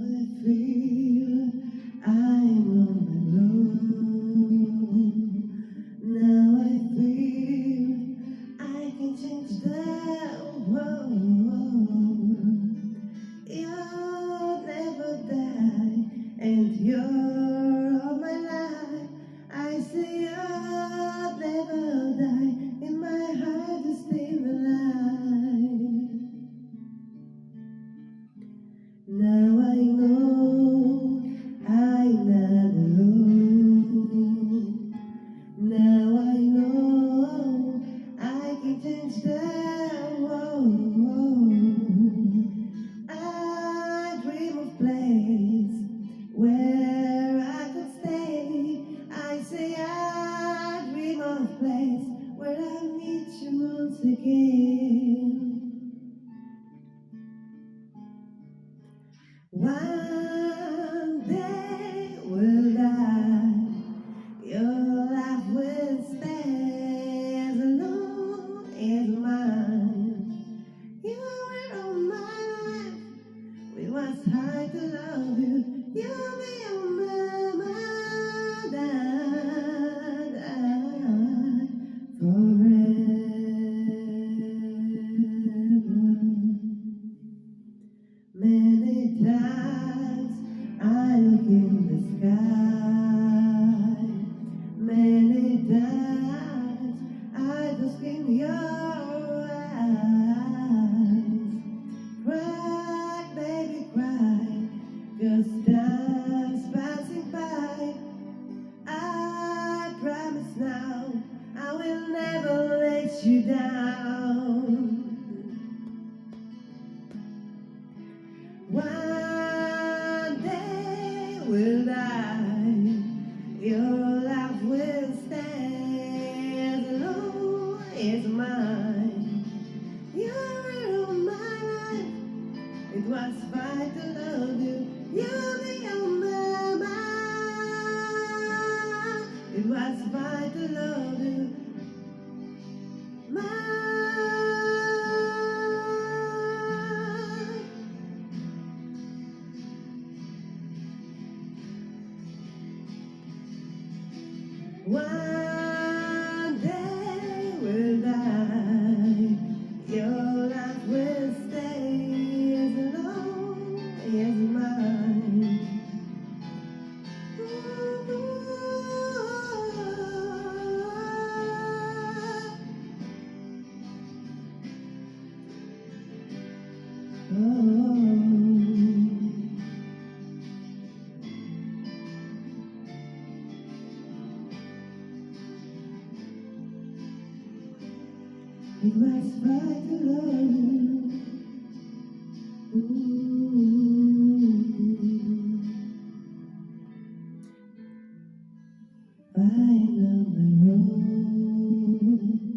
I feel I'm all alone. Now I feel I can change the world. You'll never die, and you're all my life. I say you'll never die, in my heart is still alive. Now I know I'm not alone. Now I know I can change the world. I dream of place where I could stay. I say I dream of place where I meet you once again. One day we'll die, your life will stay as long as mine. You were all my life, we was hard to love you. You'll be on my mind forever. Many times I look in the sky. Many times I just in your eyes. Cry, baby, cry, 'cause time's passing by. I promise now I will never let you down. One day we'll die, your life will stay as long as mine. You were all my life, it was fine to love you. You'll be on my mind, it was fine to love you. One day we'll die, your life will stay as long as mine. It was right to love you. Find on the road.